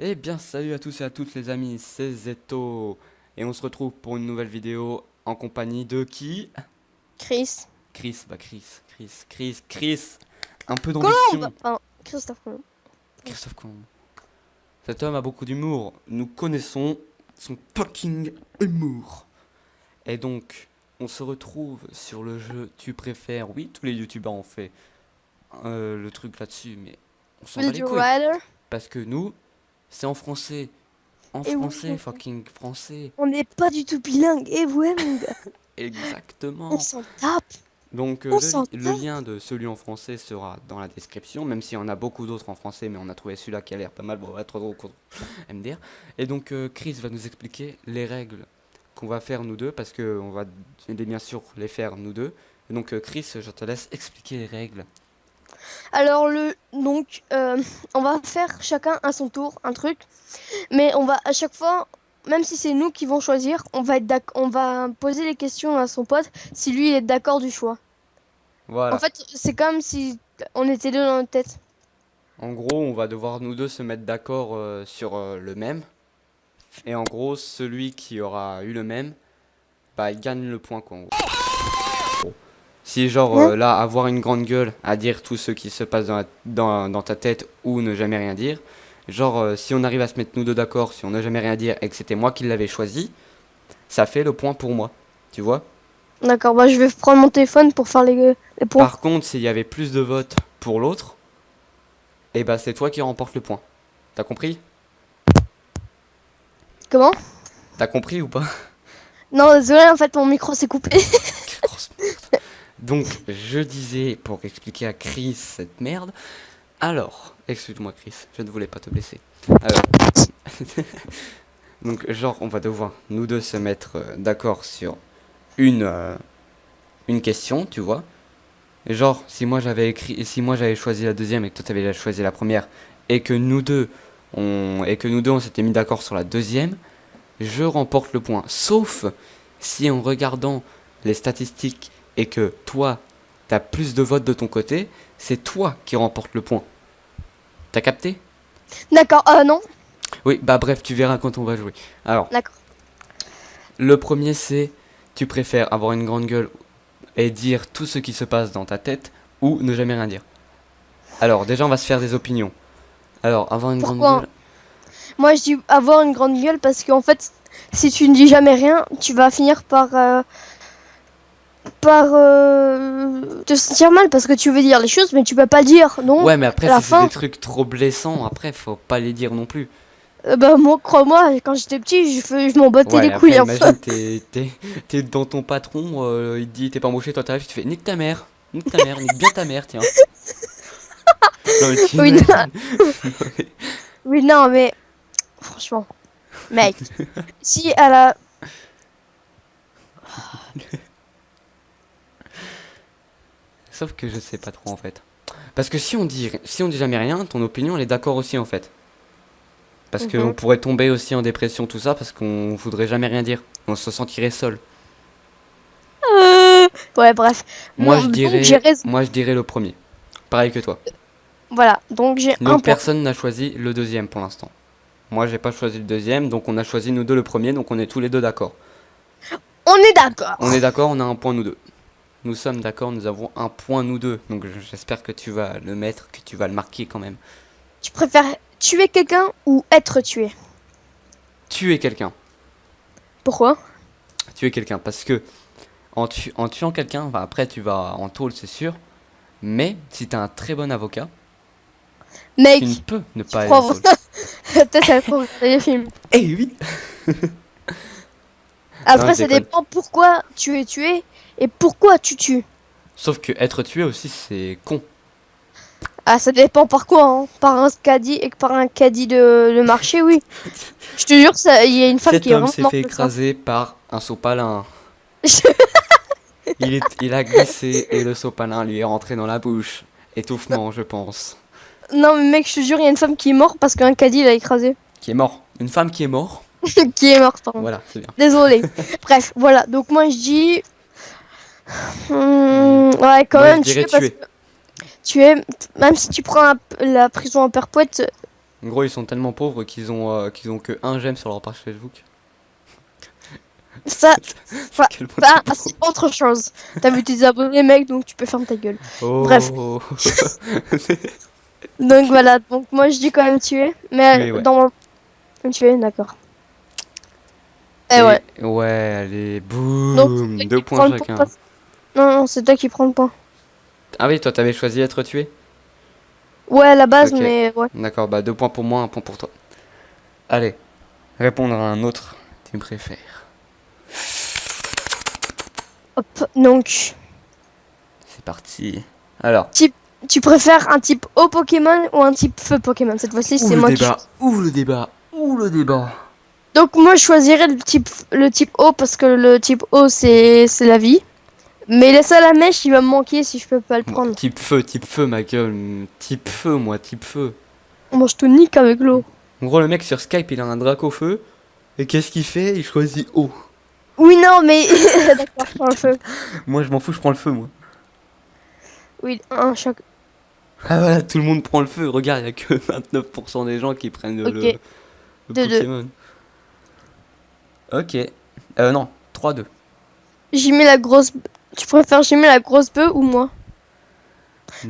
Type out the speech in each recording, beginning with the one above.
Eh bien, salut à tous et à toutes les amis, c'est Zeto. Et on se retrouve pour une nouvelle vidéo en compagnie de qui? Chris. Chris, Chris. Un peu Colombe. d'ambition. Enfin, Christophe Colomb. Christophe Colomb. Cet homme a beaucoup d'humour. Nous connaissons son fucking humour. Et donc, on se retrouve sur le jeu Tu préfères. Oui, tous les youtubeurs ont fait le truc là-dessus, mais on s'en bat Will les you couilles. rather? Parce que nous, c'est en français. En Et oui, français, fucking français. on n'est pas du tout bilingue. Et ouais, mon gars. On Exactement. s'en tape. Donc On s'en le tape. lien de celui en français sera dans la description, même s'il y en a beaucoup d'autres en français, mais on a trouvé celui-là qui a l'air pas mal, bon, trop drôle, MDR. Et donc Chris va nous expliquer les règles qu'on va faire nous deux, parce qu'on va bien sûr les faire nous deux. Et donc Chris, je te laisse expliquer les règles. Alors, on va faire chacun à son tour un truc. Mais on va à chaque fois, même si c'est nous qui vont choisir, on va poser les questions à son pote si lui il est d'accord du choix. En Voilà. fait, c'est comme si on était deux dans notre tête. En gros, on va devoir nous deux se mettre d'accord sur le même. Et en gros, celui qui aura eu le même, bah il gagne le point quoi. En gros. Si genre Hein. là, avoir une grande gueule à dire tout ce qui se passe dans ta tête ou ne jamais rien dire, genre si on arrive à se mettre nous deux d'accord, si on n'a jamais rien dire et que c'était moi qui l'avais choisi, ça fait le point pour moi, tu vois. D'accord, bah je vais prendre mon téléphone pour faire les points. Par contre, s'il y avait plus de votes pour l'autre, et bah c'est toi qui remporte le point. T'as compris? Comment? T'as compris ou pas? Non, désolé, en fait, mon micro s'est coupé. Quelle grosse merde. Donc, je disais, pour expliquer à Chris cette merde, alors, excuse-moi Chris, je ne voulais pas te blesser. Alors, donc genre on va devoir nous deux se mettre d'accord sur une question, tu vois. Genre si moi j'avais choisi la deuxième et que toi t'avais choisi la première et que nous deux on s'était mis d'accord sur la deuxième, je remporte le point. Sauf si en regardant les statistiques et que toi t'as plus de votes de ton côté, c'est toi qui remporte le point. T'as capté? D'accord, non. Oui, bah bref, tu verras quand on va jouer. Alors, D'accord. le premier c'est, tu préfères avoir une grande gueule et dire tout ce qui se passe dans ta tête ou ne jamais rien dire. Alors, déjà on va se faire des opinions. Alors, avoir une grande Pourquoi? gueule, Moi, je dis avoir une grande gueule parce qu'en fait, si tu ne dis jamais rien, tu vas finir par te sentir mal parce que tu veux dire les choses, mais tu peux pas le dire. Donc, ouais, mais après à la si c'est des fin, trucs trop blessants, après faut pas les dire non plus. bah, moi, crois-moi, quand j'étais petit, je m'en battais Ouais, les après couilles. Hein. imagine t'es dans ton patron, il te dit t'es pas embauché, toi t'arrives, tu fais nique ta mère, nique bien ta mère, tiens. Non mais Oui, non, t'imagines. oui, non, mais franchement, mec, si à la. Sauf que je sais pas trop en fait. Parce que si on dit jamais rien, ton opinion elle est d'accord aussi en fait. Parce qu'on Mhm. pourrait tomber aussi en dépression, tout ça, parce qu'on voudrait jamais rien dire. On se sentirait seul. Ouais, bref. Moi Bon, je donc j'ai dirais, raison. moi je dirais le premier. Pareil que toi. Voilà, donc j'ai un Donc point. personne n'a choisi le deuxième pour l'instant. Moi j'ai pas choisi le deuxième, donc on a choisi nous deux le premier, donc on est tous les deux d'accord. On est On est d'accord. d'accord, on a un point nous deux. Nous sommes d'accord, nous avons un point nous deux. Donc j'espère que tu vas le mettre, que tu vas le marquer quand même. Tu préfères tuer quelqu'un ou être tué? Tuer quelqu'un. Pourquoi? Tuer quelqu'un. Parce que en tuant quelqu'un, bah, après tu vas en tôle c'est sûr. Mais si t'as un très bon avocat, tu ne Mec, peux ne tu pas aller en crois tôle. peut-être ça pour regarder les films. Eh oui. Non, Après, je ça déconne. dépend pourquoi tu es tué et pourquoi tu tues. Sauf que être tué aussi, c'est con. Ah, ça dépend par quoi, hein. Par un caddie et par un caddie de marché, oui. Je te jure, il y a une femme Cet qui est homme vraiment s'est fait morte de ça. écraser par un sopalin. Il a glissé et le sopalin lui est rentré dans la bouche. Étouffement, je pense. Non, mais mec, je te jure, il y a une femme qui est morte parce qu'un caddie l'a écrasé. Qui est mort. Une femme qui est morte. Qui est morte, pardon. Voilà, c'est bien. Désolée. Bref, voilà. Donc moi, je dis... ouais, quand Moi, je même dirais tuer parce tuer. que tu es... Même si tu prends la prison en perpète, En gros, ils sont tellement pauvres qu'ils ont que un j'aime sur leur page Facebook. Ça, Quel monde ça, de c'est pauvres. autre chose. T'as vu tes abonnés, mec, donc tu peux fermer ta gueule. Bref. Oh. Donc Ok. voilà. Donc moi, je dis quand même tuer. Tu Mais es, ouais. dans mon... Tuer, d'accord. Eh Et ouais. ouais, allez, Donc, c'est boum, toi deux qui points prends le point. chacun. Non, non, c'est toi qui prends le point. Ah oui, toi, t'avais choisi être tué? Ouais, à la base, Ok, mais ouais. d'accord, bah 2 points pour moi, 1 point pour toi. Allez, répondre à un autre, tu préfères. Hop. Donc, C'est parti. Alors, type... tu préfères un type eau Pokémon ou un type feu Pokémon? Cette fois-ci, ouh c'est le moi qui débat, choisis. ouh le débat, ouh le débat. Donc moi, je choisirais le type eau parce que le type eau, c'est la vie. Mais le salamèche, il va me manquer si je peux pas le Moi, prendre. type feu, ma gueule. Type feu, moi, type feu. Moi, je te nique avec l'eau. En gros, le mec sur Skype, il a un drac au feu. Et qu'est-ce qu'il fait? Il choisit eau. Oui, non, mais... D'accord, je prends le feu. Moi, je m'en fous, je prends le feu, moi. Oui, un choc. Ah voilà, tout le monde prend le feu. Regarde, il y a que 29% des gens qui prennent Ok, le 2-2. Pokémon. Ok. Non, 3-2. J'y mets la grosse... Tu préfères j'y mets la grosse bœuf ou moi?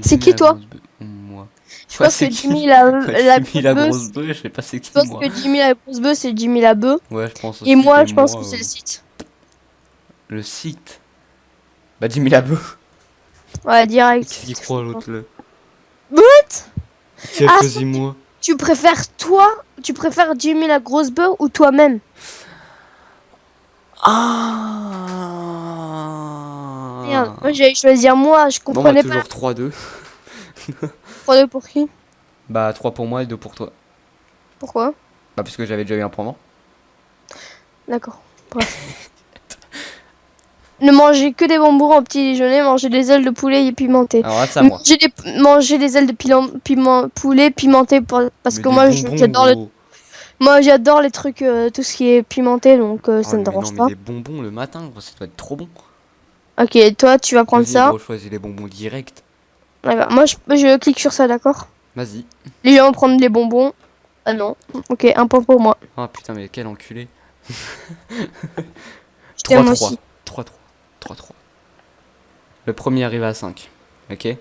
C'est Jimmy qui, la toi? grosse bœuf. Moi. Je Ouais, pense c'est que qui? Jimmy la Jimmy grosse la bœuf... grosse bœuf, je sais pas c'est Je qui, pense moi. que Jimmy la grosse bœuf, c'est Jimmy la bœuf. Ouais, je pense Et aussi. moi, Et je pense moi, que c'est le site. le site. Bah, Jimmy la bœuf. Ouais, Qu'est-ce qu'il direct. croit, l'autre, là? What? Qui a Ah, choisi moi? tu préfères toi? Tu préfères Jimmy la grosse bœuf ou toi-même? Merde, moi Ah! j'allais choisir moi, je Bon, bah, comprenais pas. toujours 3-2. 3-2 pour qui? Bah, 3 pour moi et 2 pour toi. Pourquoi? Bah, parce que j'avais déjà eu un point avant. D'accord. Bref. Ne mangez que des bonbons au petit déjeuner, mangez des ailes de poulet pimentées. Alors là, c'est à moi. Mangez des ailes de poulet pimentées parce Mais que des moi bonbons, gros. moi j'adore les trucs tout ce qui est pimenté donc Ah ça ouais, me mais non, dérange mais pas. des bonbons le matin, gros, ça doit être trop bon. Ok, toi tu vas prendre Vas-y, ça. gros, choisis les bonbons direct. D'accord. Moi je clique sur ça, d'accord? Vas-y. Les gens vont prendre les bonbons. Ah non. Ok, un point pour moi. Ah putain, mais quel enculé. Je t'aime 3-3. aussi. 3-3. 3-3. Le premier arrive à 5. Ok?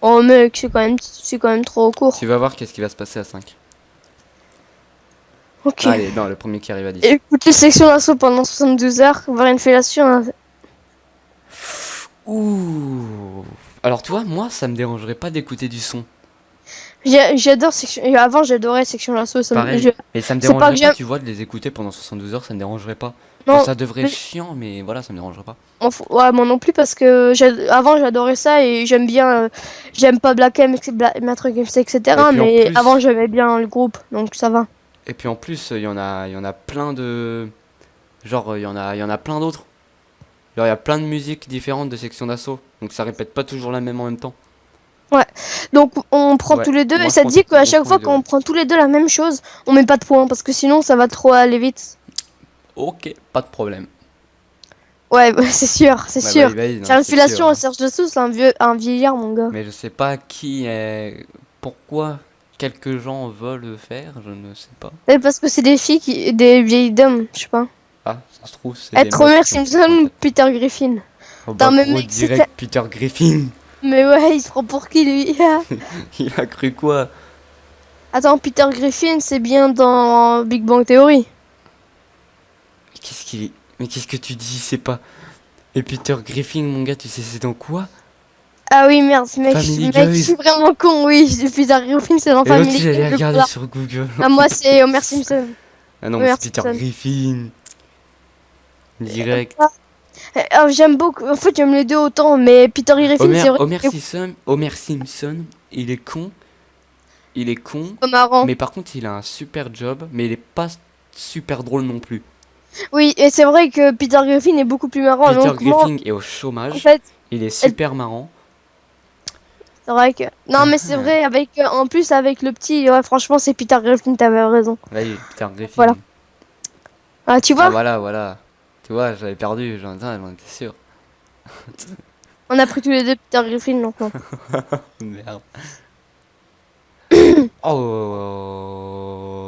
Oh mec, c'est quand même trop court. Tu vas voir qu'est-ce qui va se passer à 5. Ok. Allez, non, le premier qui arrive à 10. Écoutez section d'assaut pendant 72 heures, voir une fellation. Ouh. Alors, tu vois, moi, ça me dérangerait pas d'écouter du son. J'adore section. Avant, j'adorais section d'assaut. Pareil. Mais ça me C'est pas dérangerait que pas, j'aime. tu vois, de les écouter pendant 72 heures, ça me dérangerait pas. Genre, Non. ça devrait être chiant, mais voilà, ça me dérangerait pas. Ouais, moi non plus parce que avant j'adorais ça et j'aime bien. J'aime pas Black M, Maître Games, Et etc. puis en Mais avant plus, j'aimais bien le groupe, donc ça va. il y en a plein de. Genre, il y en a plein d'autres. Genre, il y a plein de musiques différentes de sections d'assaut. Donc, ça répète pas toujours la même en même temps. Donc on prend Ouais, tous les deux moi et je ça te prends, dit qu'à on chaque prend les fois deux, ouais. qu'on prend tous les deux la même chose, on met pas de points parce que sinon ça va trop aller vite. Ok, pas de problème. Ouais, c'est sûr, c'est Bah, sûr. vas-y, J'ai non, une c'est sûr, fellation au hein. Serge Dessous, c'est un vieillard, mon gars. Mais je sais pas qui est. Pourquoi quelques gens veulent le faire, je ne sais pas. Et parce que c'est des filles des vieilles dames, je sais pas. Ah, ça se trouve, c'est des Être meufs Homer qui ont plus de Simpson ou 34. Peter Griffin. Oh Putain, bah, mais gros, mec, c'était. direct Peter Griffin. Mais ouais, il se prend pour qui lui? Il a cru quoi? Attends, Peter Griffin, c'est bien dans Big Bang Theory. Mais qu'est-ce qu'il est. Mais qu'est-ce que tu dis? C'est pas. Et Peter Griffin, mon gars, tu sais c'est dans quoi? Ah oui, merde, mec, Family mec, je Guys. suis vraiment con, oui. Peter Griffin, c'est dans Et l'autre, Family j'allais Guy. regarder sur Google. Ah, moi, c'est Homer Simpson. Ah non, mais Homer c'est Peter Simpson. Griffin. Direct. J'aime beaucoup. En fait, j'aime les deux autant, mais Peter Griffin, c'est vrai que Homer Simpson, il est con. Il est con. c'est pas marrant. Mais par contre, il a un super job. Mais il est pas super drôle non plus. Oui, et c'est vrai que Peter Griffin est beaucoup plus marrant. Peter Donc, moi, Griffin est au en chômage. fait, Il est super marrant. c'est vrai que. Non, mais c'est vrai, en plus, avec le petit, ouais, franchement, c'est Peter Griffin, t'avais raison. Là, Peter Griffin. Voilà. Ah, tu Ah vois, voilà, voilà. Tu vois, j'avais perdu. J'en étais sûr. on a pris tous les deux Peter Griffin, donc non. Merde.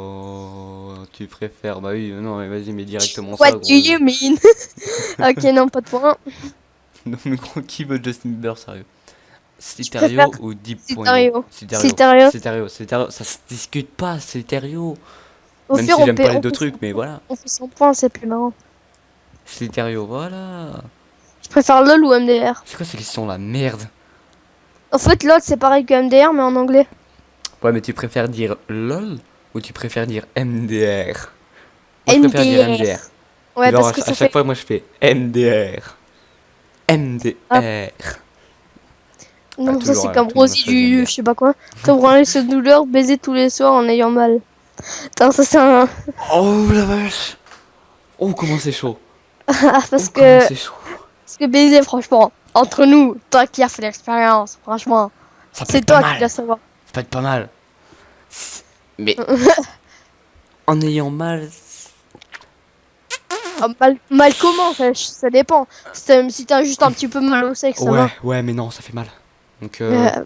Oh, tu préfères, bah oui, non, mais vas-y, mets directement ça, What gros. do you mean? Ok, non, pas de point. Non, mais gros, qui veut Justin Bieber, sérieux? Je préfère Citerio ou Deep.io? Citario. Citerio. Citario. Citerio, ça se discute pas, Citerio. Au Même pire, si j'aime pas les deux trucs, mais voilà. on fait 100 points, c'est plus marrant. Citerio, voilà. Je préfère LOL ou MDR. C'est quoi ces questions là? Merde. En fait, LOL, c'est pareil que MDR, mais en anglais. Ouais, mais tu préfères dire LOL ou tu préfères dire MDR? Moi, je préfère dire MDR. MDR. Ouais, Genre, parce que à ça chaque fait... fois, moi, je fais MDR. Ah, MDR. Ah, non, ça, toujours, c'est comme tout le monde a Rosie choisi du... MDR. Je sais pas quoi. Te branler cette douleur, baiser tous les soirs en ayant mal. Attends, ça, c'est un... Oh la vache. Oh, comment c'est chaud. Ah, Oh, comment c'est chaud. Parce que baiser, franchement, entre nous, toi qui as fait l'expérience, franchement, Ça peut c'est être pas toi qui mal. dois savoir. Ça peut être pas mal. Mais en ayant mal. Ah, mal comment, ça dépend. Si t'as juste un petit peu mal au sexe, ça Ouais, va. ouais, mais non, ça fait mal. Donc,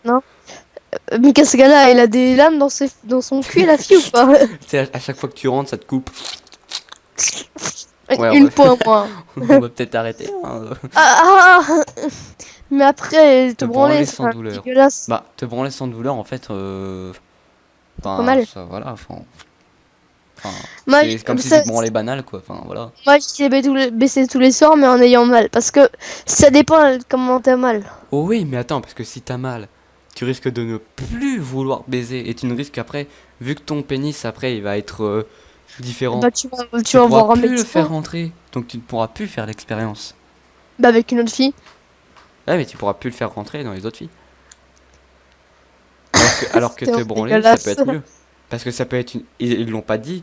Non. Mais qu'est-ce qu'elle a? Elle a des lames dans son cul, la fille, ou pas? tu sais, à chaque fois que tu rentres, ça te coupe. Ouais, Une fois, moi. on va peut-être arrêter, hein. Mais après, te Te branler, branler c'est sans pas douleur. dégueulasse. Bah, te branler sans douleur, en fait, Pas enfin, mal. ça, voilà, enfin, Moi, c'est comme si tu te branlais banal, quoi. Enfin, voilà. moi, je disais baisser tous les soirs, mais en ayant mal. Parce que ça dépend comment t'as mal. Oh oui, mais attends, parce que si t'as mal, tu risques de ne plus vouloir baiser et tu ne risques après, vu que ton pénis après il va être différent, Bah, tu tu vas pourras voir un plus le faire médecin. rentrer, donc tu ne pourras plus faire l'expérience. Bah, avec une autre fille. Ouais, mais tu pourras plus le faire rentrer dans les autres filles. Alors que C'est te vraiment branler, ça peut dégueulasse. être mieux. Parce que ça peut être une... Ils l'ont pas dit,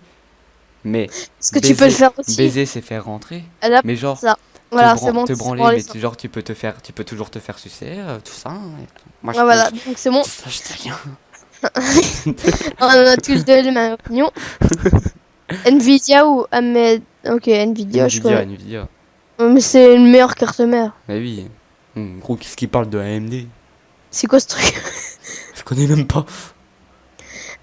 mais Parce que tu peux le faire aussi. baiser c'est faire rentrer. Elle a Mais genre, ça. Voilà, c'est bon, te c'est branler, branlé, mais ça. genre tu peux toujours te faire sucer, tout ça, hein, et tout. Moi Ouais, voilà, donc c'est bon. ça, je sais rien. On a tous deux les mêmes opinions. Nvidia ou AMD? Ok, Nvidia, je Nvidia, connais. Nvidia. Mais c'est une meilleure carte mère. Bah oui. Gros, qu'est-ce qui parle de AMD? C'est quoi ce truc? Je connais même pas.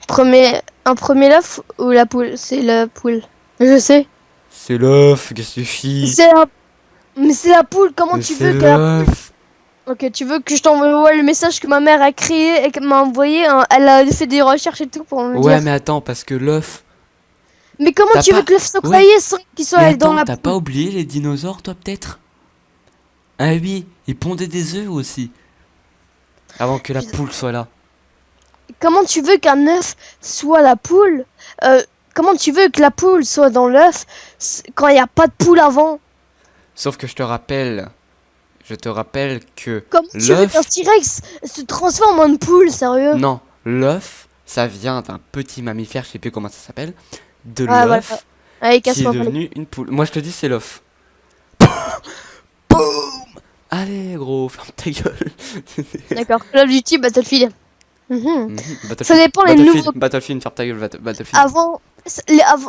Un premier l'œuf ou la poule? C'est la poule. Je sais. C'est l'œuf, qu'est-ce que tu chies? C'est la... Mais c'est la poule, comment Mais tu c'est veux que la... l'œuf. Ok, tu veux que je t'envoie le message que ma mère a créé et qu'elle m'a envoyé, hein. Elle a fait des recherches et tout pour me Ouais, dire. mais attends, parce que l'œuf. Mais comment T'as tu veux pas. que l'œuf soit Ouais. taillé sans qu'il Mais soit dans attends, la t'as poule? pas oublié les dinosaures, toi, peut-être? Ah oui, ils pondaient des œufs aussi. Avant que la Putain. poule soit là. Comment tu veux qu'un œuf soit la poule? Comment tu veux que la poule soit dans l'œuf quand il n'y a pas de poule avant? Sauf que je te rappelle. Je te rappelle que Comment tu veux qu'un l'œuf. T-Rex se transforme en poule, sérieux? Non, l'œuf, ça vient d'un petit mammifère, je sais plus comment ça s'appelle. De Ah, voilà. l'œuf Allez, qui est casse-toi. devenu une poule. Moi, je te dis, c'est l'œuf. Allez, gros, ferme ta gueule. D'accord. Call of Duty, Battlefield. Mhm. Mhm, Ça Battlefield, dépend les Battlefield, nouveaux. Battlefield, ferme ta gueule, Battlefield.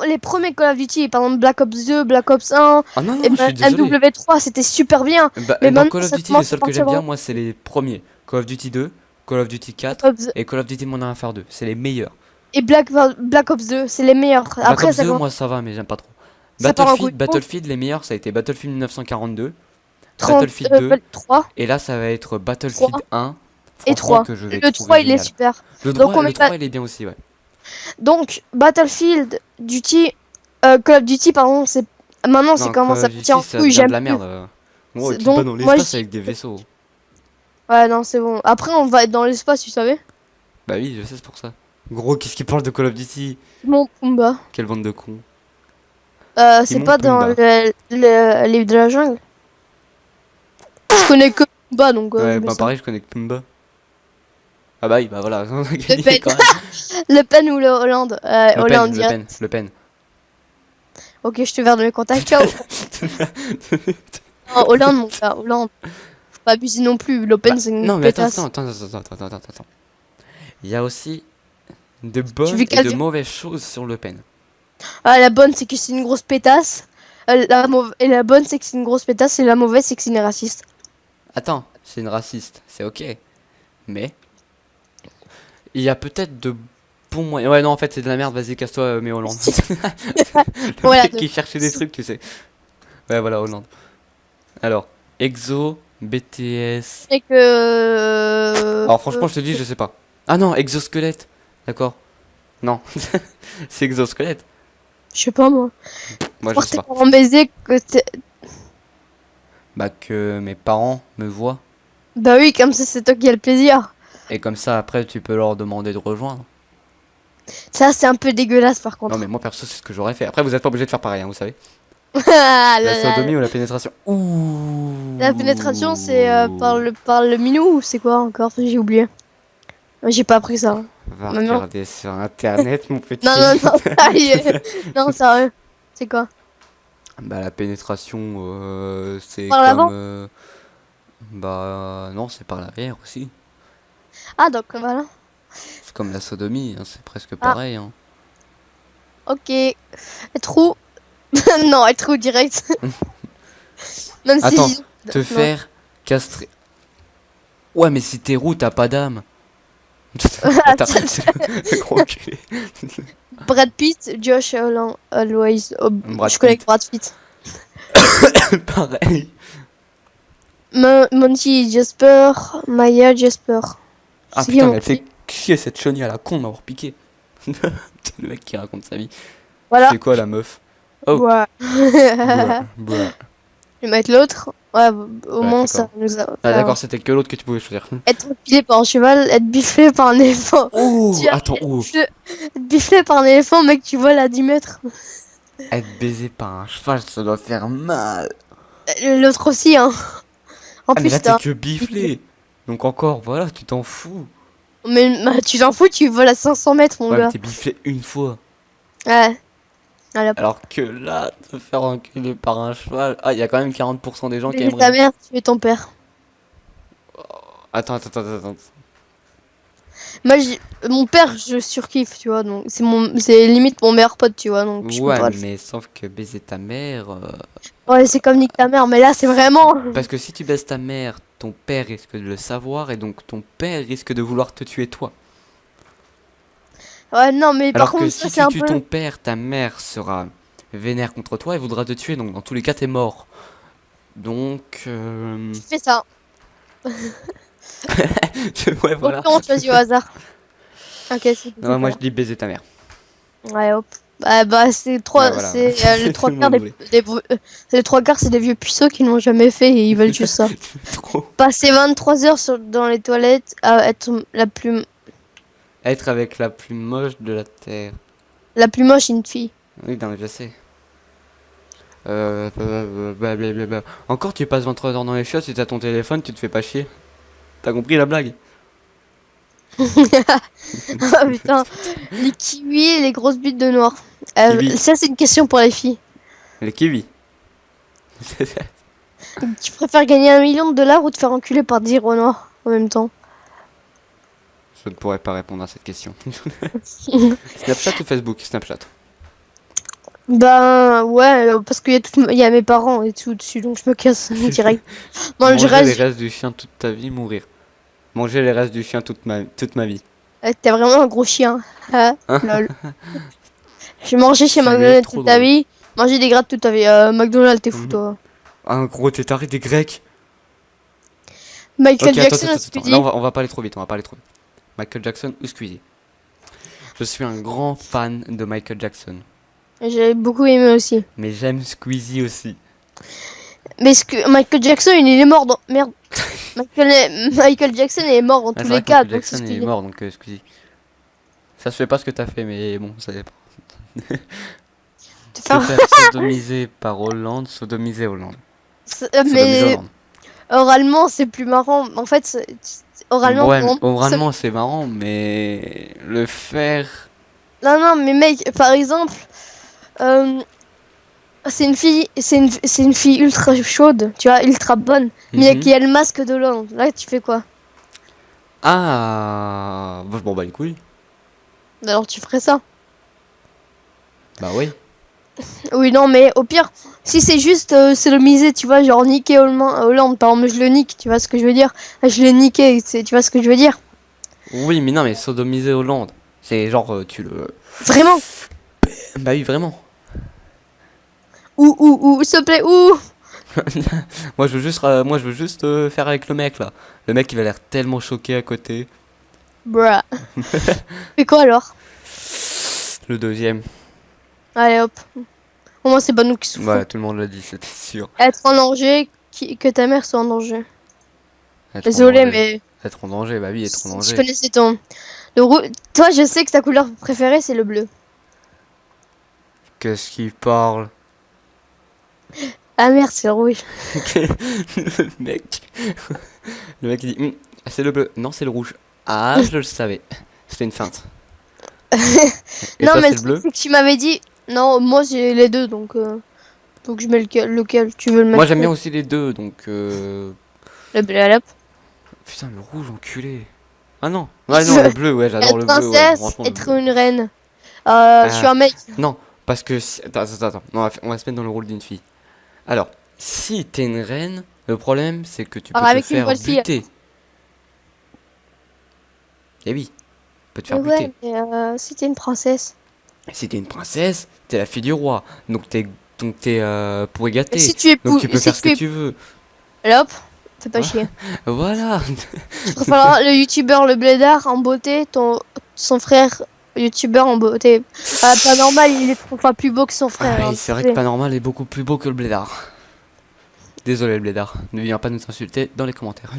Les premiers Call of Duty, par exemple Black Ops 2, Black Ops 1, Ah non, et non, je ben suis désolé. MW3, c'était super bien. Mais Dans maintenant, Call of ça Duty, les commence à seuls que partir j'aime bien, en moi, c'est les premiers. Call of Duty 2, Call of Duty 4 Black Ops et Call of Duty Modern Warfare 2. C'est les meilleurs. et Black Ops 2, c'est les meilleurs. Black Après, Ops 2, moi, ça va, mais j'aime pas trop. ça part en couille de Battlefield, les meilleurs, ça a été Battlefield 1942, 30, Battlefield 2, 3 et là, ça va être Battlefield 1. et Franchement, 3. que je vais Le trouver 3, il est génial. super. Le Donc, 3, le 3, il est bien aussi, ouais. Donc, Battlefield, Duty, Call of Duty, pardon, c'est maintenant c'est Non, comment Call ça of partir en Duty, ça couille, devient de j'aime la plus. merde. Gros, tu te Donc, bats dans moi, l'espace avec des vaisseaux. Ouais, non, c'est bon. Après, on va être dans l'espace, tu savais? Bah oui, je sais, c'est pour ça. Gros, qu'est-ce qui parle de Call of Duty? Mon Pumba. Quelle bande de cons. C'est Timon pas dans Pumba. le livre de la jungle. Je connais que Pumba, donc Ouais, je bah sais. pareil, je connais que Pumba. Ah bah oui, bah voilà, on a Le gagné Pen. quand même. Le Pen ou le Hollande? Hollande, direct. Le Pen. Ok, je te verrai dans les contacts. Ciao. Non, Hollande, mon gars, Hollande. Faut pas abuser non plus. Le Pen, Bah, c'est une non mais attends, pétasse. attends. Il y a aussi de bonnes veux et qu'elle de vienne mauvaises choses sur Le Pen. Ah, la bonne, c'est que c'est une grosse pétasse. Et la bonne, c'est que c'est une grosse pétasse. Et la mauvaise, c'est que c'est une raciste. Attends, c'est une raciste, c'est ok. Mais il y a peut-être de Bon moyen. Ouais, non, en fait, c'est de la merde. Vas-y, casse-toi, mais Hollande. Le Voilà, mec qui cherchait des trucs, tu sais. Ouais, voilà, Hollande. Alors, Exo, BTS. et que... Alors, franchement, je te dis, je sais pas. Ah non, exosquelette. D'accord. Non, c'est exosquelette. je sais pas, moi. Moi, je Voir sais tes pas. parents baiser, que t'es... Bah, que mes parents me voient. Bah oui, comme ça, c'est toi qui as le plaisir. Et comme ça, après, tu peux leur demander de rejoindre. Ça, c'est un peu dégueulasse, par Non, mais contre. moi, perso, c'est ce que j'aurais fait. Après, vous êtes pas obligé de faire pareil, hein, vous savez. Ah La là là. sodomie ou la pénétration. La pénétration, c'est Ouh. par le minou ou c'est quoi encore? J'ai oublié. J'ai pas appris ça. Va Maman. regarder sur internet, mon Non, petit. non, non, sérieux. Non, sérieux. C'est quoi? Bah, la pénétration, c'est Par comme. l'avant? Bah, non, c'est par l'arrière aussi. Ah, donc voilà. C'est comme la sodomie, hein, c'est presque Ah, pareil. Hein. ok. Trou. Non, trou direct. Même Attends, si. te Non. faire castrer. Ouais, mais si t'es roux, t'as pas d'âme. Attends, gros enculé. Brad Pitt, Josh Always. Oh, Brad je connais que Pitt. Brad Pitt. Pareil. Monty Jasper, Maya Jasper. Ah C'est qui putain, mais elle fait Monty? chier cette chenille à la con de m'avoir piqué. Le mec qui raconte sa vie. Voilà. C'est quoi la meuf? Oh, Ouais. bah, bah. Je vais mettre l'autre. Ouais, au Ouais, moins d'accord. ça nous a. Ah Enfin, d'accord, c'était que l'autre que tu pouvais choisir. être pilé par un cheval, être bifflé par un éléphant. Oh, Tu as attends, oh. être bifflé par un éléphant, mec, tu voles à 10 mètres. Être baisé par un cheval, ça doit faire mal. L'autre aussi, hein. En Ah mais là plus, t'es t'as. que biflé. Donc encore, voilà, tu t'en fous. Mais bah, tu t'en fous, tu voles à 500 mètres, mon Ouais, mais gars. t'es biflé une fois. Ouais. Voilà. Alors que là, te faire enculer par un cheval. Ah, il y a quand même 40% des gens qui Baiser aimeraient. ta mère, tu es ton père. Attends. Moi, mon père, je surkiffe, tu vois. Donc, c'est limite mon meilleur pote, tu vois. Donc, je peux Ouais, pas le faire. mais sauf que baiser ta mère. Ouais, c'est comme nique ta mère, mais là, c'est vraiment. Parce que si tu baises ta mère, ton père risque de le savoir et donc ton père risque de vouloir te tuer toi. Ouais, non, mais par Alors que contre, ça, si c'est tu un tues peu. ton père, ta mère sera vénère contre toi et voudra te tuer. Donc dans tous les cas, t'es mort. Donc. Tu fais ça. Ouais, Au voilà. pire, on choisit au hasard. Ok, c'est Non, moi pas je dis baiser ta mère. Ouais, hop. C'est Ouais, trois, voilà. c'est les C'est tout trois le quarts monde voulait. les trois quarts, c'est des vieux puceaux qui l'ont jamais fait et ils veulent juste ça. Trop. Passer 23 heures dans les toilettes à être Être avec la plus moche de la terre. la plus moche, une fille. Oui, non, mais je sais. Blablabla. Encore, tu passes 23 heures dans les chiottes, si t'as ton téléphone, tu te fais pas chier. T'as compris la blague? Ah putain, les kiwis et les grosses buttes de noir. Kiwi. Ça, c'est une question pour les filles. Les kiwis. Tu préfères gagner 1 million de dollars ou te faire enculer par 10 renois en même temps? Je ne pourrais pas répondre à cette question. Snapchat ou Facebook? Snapchat. Ben ouais, parce il y a mes parents et tout dessus, donc je me casse direct. Moi, je Manger les reste. restes du chien toute ta vie, mourir. Manger les restes du chien toute ma vie. T'es vraiment un gros chien. Ah, Hein? lol. J'ai mangé chez Ça est McDonald's trop toute ta drôle. vie. Manger des grattes toute ta vie. McDonald's, t'es fou, Mhm. toi. Ah, un gros tétard des Grecs. Michael Ok, attends, Jackson, attends, est-ce que tu attends. Là, dis? on va pas aller trop vite, on va pas aller trop vite. Michael Jackson ou Squeezie? Je suis un grand fan de Michael Jackson. J'ai beaucoup aimé aussi. Mais j'aime Squeezie aussi. Mais ce que Michael Jackson, il est mort dans. Merde. Michael Jackson est mort dans Ah, tous c'est vrai les que cas, Michael donc c'est Jackson ce que est j'ai. mort, donc Squeezie. Ça se fait pas ce que t'as fait, mais bon, ça dépend. Te Enfin, faire sodomiser par Hollande, sodomiser Hollande. Sodomiser mais Hollande. oralement, c'est plus marrant. En fait, oralement, Ouais, mais pour moi, oralement c'est marrant, mais le faire. non, non, mais mec, par exemple, euh, c'est une fille ultra chaude, tu vois, ultra bonne, mais Mhm. qui a le masque de l'homme. Là, tu fais quoi? Ah, bon bah les couilles. Alors, tu ferais ça? Bah oui. Oui, non, mais au pire, si c'est juste c'est le misé, tu vois, genre niquer Hollande, par exemple, je le nique, tu vois ce que je veux dire? Je l'ai niqué, tu vois ce que je veux dire? Oui, mais non, mais sodomiser Hollande. C'est genre, tu le... Vraiment. Bah oui, vraiment. S'il te plaît, où? Moi, je veux juste faire avec le mec, là. Le mec, il a l'air tellement choqué à côté. Bruh. Fais quoi alors? Le deuxième. Allez hop. Au moins c'est pas nous qui souffrons. Voilà, tout le monde l'a dit, c'était sûr. Être en danger, que ta mère soit en danger. Être en Désolé, danger. mais Être en danger, bah oui, être en je danger. connaissais ton... Toi, je sais que ta couleur préférée, c'est le bleu. Qu'est-ce qu'il parle? Ah merde, c'est le rouge. Le mec. Le mec, il dit, c'est le bleu. Non, c'est le rouge. Ah, je le savais. C'était une feinte. Et Non, toi, mais c'est le le truc, bleu? c'est que tu m'avais dit... Non, moi, j'ai les deux, donc je mets lequel tu veux le Moi, mettre. j'aime bien aussi les deux, donc... Le bleu, allez hop. Putain, le rouge, enculé. Ah non. Ouais, non, le bleu, ouais, j'adore Être le bleu, ouais. princesse, Franchement, le être bleu. une reine. Je suis Ah, un mec. non, parce que... Attends. Non, on va se mettre dans le rôle d'une fille. Alors, si t'es une reine, le problème, c'est que tu peux Alors, te avec une faire bonne fille. buter. Eh oui, tu peux te Mais faire buter. ouais, mais si t'es une princesse. Si t'es une princesse, t'es la fille du roi. Donc t'es pourri Et gâté. si tu es Donc tu peux si faire ce que tu es... tu veux. Allez hop. Fais pas Ouais. chier. Voilà. Je préfère le youtubeur le blédard en beauté, son frère youtubeur en beauté. Pas normal, il est 3 fois plus beau que son frère. Ah Alors, oui, c'est vrai que désolé. pas normal est beaucoup plus beau que le blédard. Désolé le blédard. Ne viens pas nous insulter dans les commentaires.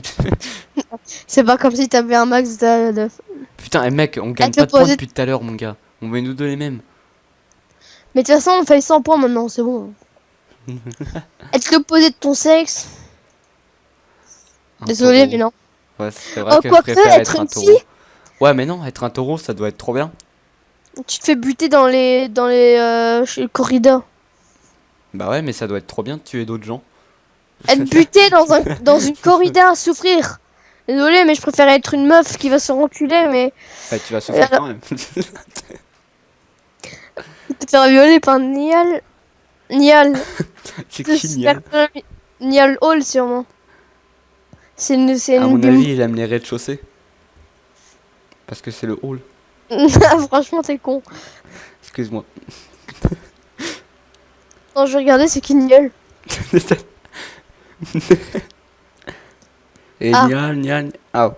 C'est pas comme si t'avais un max de... Putain, mec, on gagne Être pas de points l'opposé. depuis tout à l'heure, mon gars. On met nous deux les mêmes. Mais de toute façon, on fait 100 points maintenant, c'est bon. Être l'opposé de ton sexe. Un Désolé, taureau. mais non. Ouais, c'est vrai Oh, que je quoique, préfère être être un une taureau. fille, Ouais, mais non, être un taureau, ça doit être trop bien. tu te fais buter chez le corridor. Bah ouais, mais ça doit être trop bien de tuer d'autres gens. Être buté dans une corrida, souffrir. Désolé, mais je préfère être une meuf qui va se renculer, mais Bah tu vas souffrir quand même. te faire violer par Nial. Nial. C'est C'est qui, super Nial? Nial Hall, sûrement. C'est À une mon des... avis, il aime les rez-de-chaussée. Parce que c'est le hall. Franchement, t'es con. Excuse-moi. Quand je regardais, c'est qui Nial. Et Ah. Nial. Ah,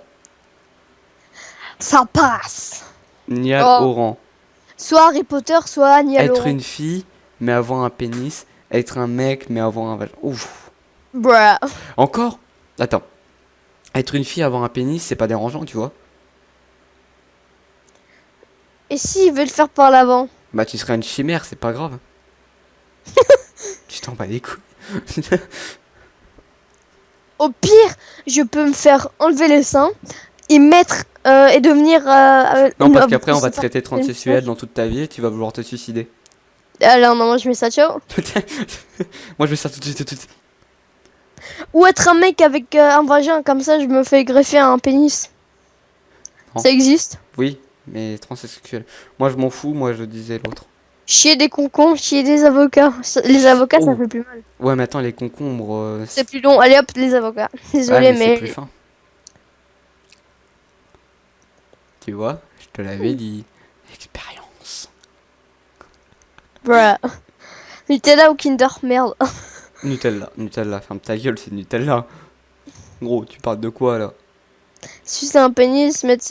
Ça passe. Nial Oh. Oran. Soit Harry Potter, soit Nial Être Oran. une fille, mais avoir un pénis. Être un mec, mais avoir un vagin. Ouf. Bruh. Encore? Attends. Être une fille, avoir un pénis, c'est pas dérangeant, tu vois. Et s'il veut le faire par l'avant? Bah tu serais une chimère, c'est pas grave. Tu t'en bats les couilles. Au pire, je peux me faire enlever les seins et mettre et devenir. Non, parce qu'après, on va te traiter de transsexuel dans toute ta vie et tu vas vouloir te suicider. Alors non, moi je mets ça, ciao. Moi, je vais ça tout de suite, tout de suite. Ou être un mec avec un vagin, comme ça je me fais greffer un pénis. Non. Ça existe. Oui, mais transsexuel. Moi, je m'en fous, moi, je disais l'autre. Chier des concons, chier des avocats. Les avocats, ça Oh. fait plus mal. Ouais, mais attends, les concombres. C'est plus long. Allez hop, les avocats. Désolé, ouais, mais c'est mais. plus fin. Tu vois, je te l'avais dit. Expérience. Bruh. Nutella ou Kinder, merde. Nutella, ferme ta gueule, c'est Nutella. Gros, tu parles de quoi là? Sucer un pénis, mettre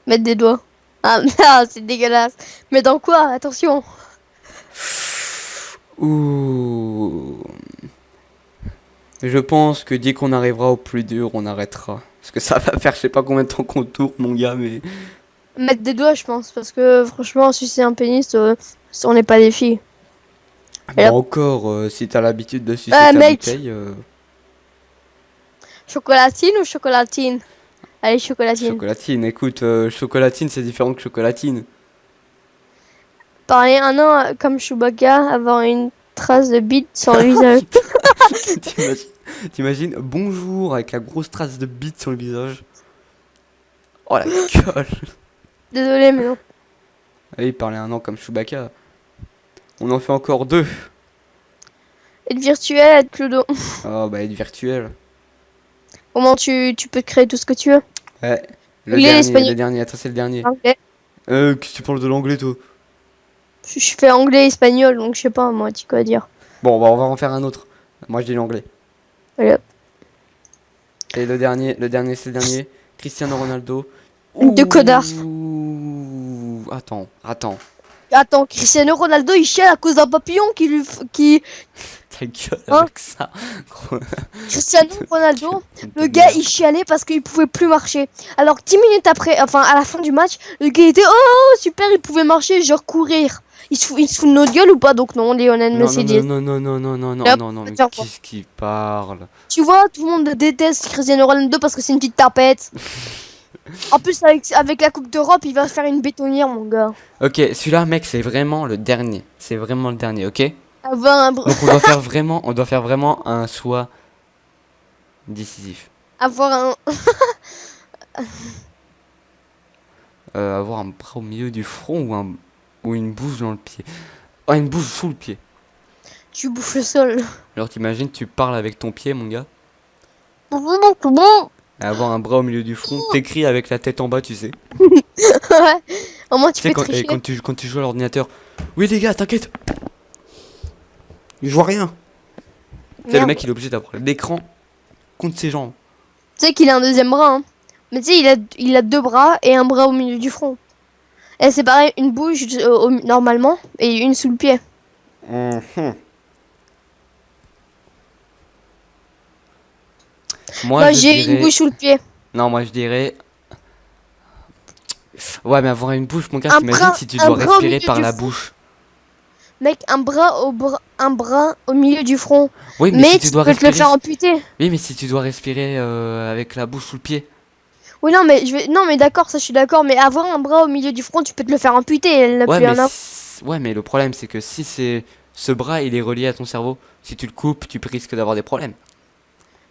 des doigts. Ah, ah, c'est dégueulasse. Mais dans quoi? Attention. Ouh. Je pense que dès qu'on arrivera au plus dur, on arrêtera. Parce que ça va faire je sais pas combien de temps qu'on tourne, mon gars, mais. Mettre des doigts, je pense. Parce que franchement, sucer un pénis, on n'est pas des filles. Et là- Bah encore, si t'as l'habitude de sucer Ah, ta mec. bouteille. Chocolatine ou chocolatine? Allez, chocolatine. Chocolatine, écoute, chocolatine c'est différent que chocolatine. Parler un an comme Chewbacca, avoir une trace de bite sur le visage. T'imagines, t'imagines, bonjour avec la grosse trace de bite sur le visage. Oh la gueule. Désolé, mais non. Allez, parler un an comme Chewbacca. On en fait encore deux. Être virtuel, être clodo. Oh bah être virtuel. Comment tu peux créer tout ce que tu veux. Ouais. Il est espagnol. Le dernier, attends c'est le dernier. Ok. Qu'est-ce que tu parles de l'anglais, toi? Je fais anglais, espagnol, donc je sais pas, moi, tu quoi dire. Bon, bah, on va en faire un autre. Moi, je dis l'anglais. Allez, hop. Et c'est le dernier. Cristiano Ronaldo. Deux connards. Ouh. Attends. Attends, Cristiano Ronaldo, il chiale à cause d'un papillon qui... Ta gueule Hein? avec ça. Gros. Cristiano Ronaldo, le gars, il chialait parce qu'il pouvait plus marcher. Alors, 10 minutes après, enfin, à la fin du match, le gars était, oh, super, il pouvait marcher, genre courir. Il se fout de notre gueule ou pas? Donc non, Lionel Non, non, Messi non, dit. non, non, non, non, non, Et non, hop, non, non, mais tiens, quoi. qu'est-ce qu'il parle? Tu vois, tout le monde déteste Cristiano Ronaldo parce que c'est une petite tapette. En plus, avec la Coupe d'Europe, il va faire une bétonnière, mon gars. Ok, celui-là, mec, c'est vraiment le dernier. C'est vraiment le dernier, ok? Avoir un, Donc on doit faire vraiment un choix décisif. avoir un, Avoir un bras au milieu du front ou une bouche dans le pied. Oh, une bouche sous le pied. tu bouffes le sol. Alors t'imagines, tu parles avec ton pied, mon gars. C'est bon. Et avoir un bras au milieu du front, t'écris avec la tête en bas, tu sais. Ouais. Au moins, tu Tu sais, peux tricher. quand tu joues à l'ordinateur. Oui, les gars, t'inquiète. Je vois rien. Tu sais, le Merde. mec, il est obligé d'avoir l'écran contre ses jambes. Tu sais qu'il a un deuxième bras, hein. Mais tu sais, il a deux bras et un bras au milieu du front. Et c'est pareil, une bouche normalement et une sous le pied. Mhm. Moi, j'ai une bouche sous le pied. Non, moi je dirais. Ouais, mais avoir une bouche, mon gars, Un t'imagines bras, si tu un dois bras au respirer milieu par du la front. bouche. Mec, un bras au milieu du front. Oui, mais Mais si tu tu dois peux te le respirer. faire amputer. Oui, mais si tu dois respirer avec la bouche sous le pied. Oui, non, mais non, mais d'accord, ça je suis d'accord. Mais avoir un bras au milieu du front, tu peux te le faire amputer. Elle n'a Ouais, plus un. ouais, mais le problème, c'est que si c'est ce bras, il est relié à ton cerveau. Si tu le coupes, tu risques d'avoir des problèmes.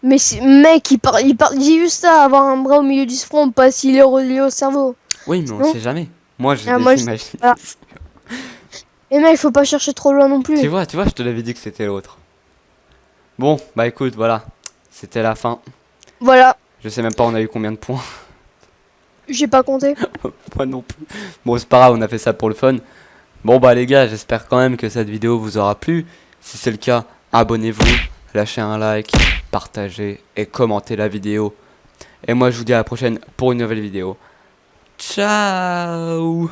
Mais mec, il dit juste ça, avoir un bras au milieu du front, pas s'il est relié au cerveau. Oui, mais on Non. sait jamais. Moi, j'ai Ah, des moi, imaginations. voilà. Et mec, il faut pas chercher trop loin non plus. Tu vois, je te l'avais dit que c'était l'autre. Bon, bah écoute, voilà. C'était la fin. Voilà, Je sais même pas on a eu combien de points. j'ai pas compté. Moi non plus. Bon, c'est pas grave, on a fait ça pour le fun. Bon bah les gars, j'espère quand même que cette vidéo vous aura plu. Si c'est le cas, abonnez-vous, lâchez un like, partagez et commentez la vidéo. Et moi je vous dis à la prochaine pour une nouvelle vidéo. Ciao.